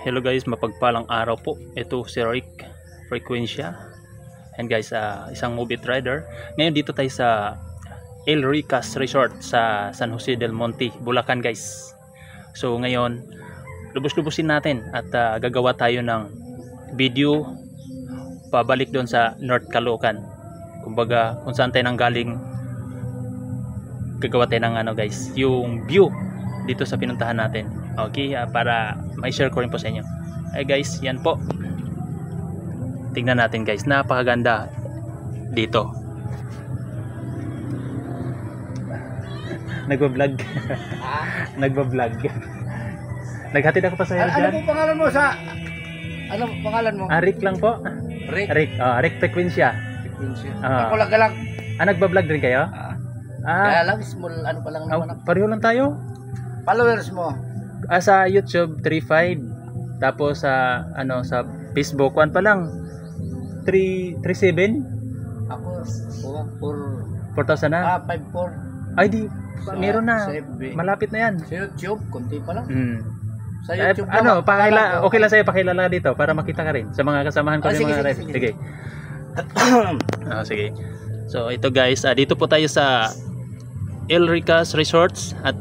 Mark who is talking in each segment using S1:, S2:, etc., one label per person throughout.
S1: Hello guys, mapagpalang araw po. Ito si Rick Frequencia. And guys, isang movie rider. Ngayon dito tayo sa El Ricas Resort sa San Jose del Monte, Bulacan guys. So ngayon, lubos-lubusin natin at gagawa tayo ng video pabalik doon sa North Caloocan. Kumbaga, kung saan tayo nanggaling, gagawa tayo ng guys, yung view dito sa pinuntahan natin. Okay, para mai-share ko rin po sa inyo. Ay guys, yan po. Tingnan natin guys, napakaganda dito. Nagba-vlog. Nagba-vlog. Naghatid ako pa sa iyo dyan.
S2: Ano po pangalan mo sa... Ano pangalan mo?
S1: Rick lang po.
S2: Rick?
S1: Rick Frequencia.
S2: Ako lang.
S1: Nagba-vlog rin kayo?
S2: Kaya lang, small ano pa lang naman ako.
S1: Pareho lang tayo.
S2: Followers mo?
S1: Sa YouTube 3.5. Tapos sa sa Facebook 1 pa lang. 3.7.
S2: Ako
S1: 4,000 na.
S2: 5.4.
S1: Ay di, meron na.
S2: FB.
S1: Malapit na yan.
S2: Sa YouTube, konti pa lang. Sa
S1: Ay,
S2: YouTube lang.
S1: okay lang sa'yo, pakilala dito para makita ka rin sa mga kasamahan ko rin mga rider. Sige. Sige. So ito guys, dito po tayo sa El Ricas Resorts at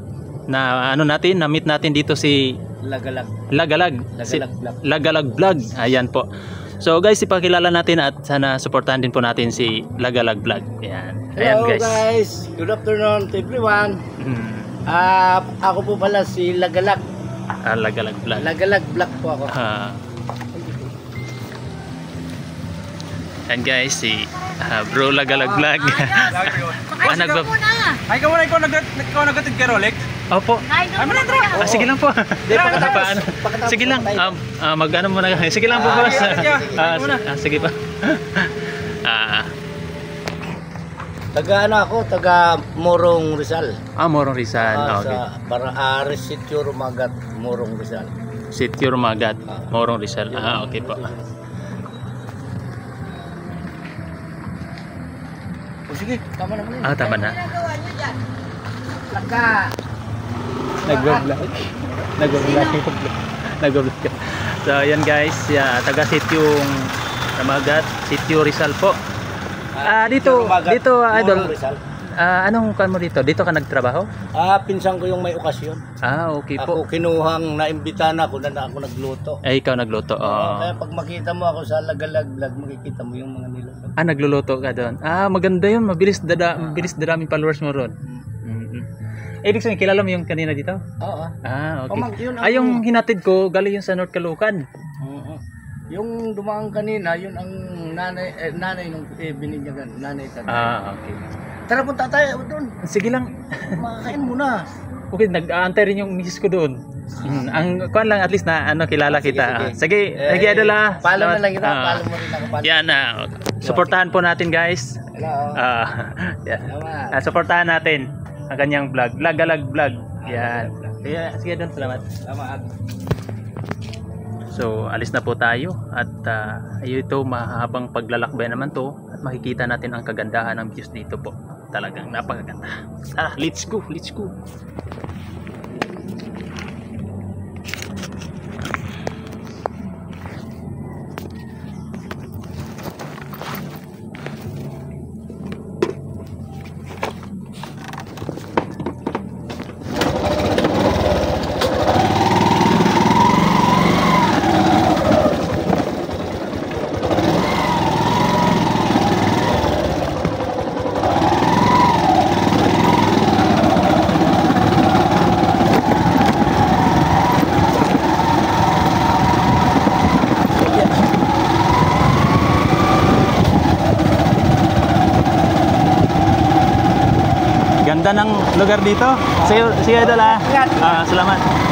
S1: na-meet natin dito si Lagalag Vlog. Ayan po. So guys, ipakilala natin at sana suportahan din po natin si Lagalag Vlog. Ayan. Ayan
S2: Hello guys. Good afternoon to everyone. Ako po pala si Lagalag.
S1: Lagalag Vlog.
S2: Lagalag Vlog po ako.
S1: And guys, si Bro Lagalag Vlog.
S3: Ay, ikaw nagkatid kay Rolex?
S1: Opo. Sige lang po. Sige lang. Mag-ano muna. Sige lang po boss. Sige pa.
S2: Taga Morong Rizal.
S1: Morong Rizal. Okay.
S2: Para Sitio Rumagat, Morong Rizal.
S1: Sitio Rumagat, Morong Rizal. Okay po.
S2: Sige, tama na muna.
S1: Tama na. Nag-vlog. So, ayan guys, taga Sitio Rumagat, Sitio Rizal po. Dito idol. Anong kan mo dito? Dito ka nagtrabaho?
S2: Pinsan ko yung may okasyon.
S1: Okay po.
S2: Ako kinuhang naimbita na ako na ako nagluto.
S1: Ikaw nagluto.
S2: Kaya pag makita mo ako sa Lagalag Vlog, makikita mo yung mga niluto.
S1: Nagluluto ka doon. Maganda yun. Mabilis daming followers mo ron. Ibig sabihin, kilala mo yung kanina dito?
S2: Oo.
S1: Okay. Yung hinatid ko, galing yun sa North Caloocan.
S2: Yung dumaan kanina, yun ang nanay nung binigyan nanay tatay.
S1: Okay.
S2: Tara punta tayo doon.
S1: Sige lang.
S2: Makakain muna.
S1: Okay, nag-aantay rin yung misis ko doon. Ang kuan lang at least na kita. Sige, nag-iadala.
S2: Follow na lang kita, follow mo rin ako.
S1: Yan suportahan po natin guys. Suportahan natin ang kanyang vlog, Lagalag Vlog. Yan. Sige doon, salamat.
S2: Salamat.
S1: So, alis na po tayo at ito mahabang paglalakbay naman to at makikita natin ang kagandahan ng views dito po. Talagang napakaganda. Tara, let's go. Ganda ng lugar dito. See you idol. Salamat.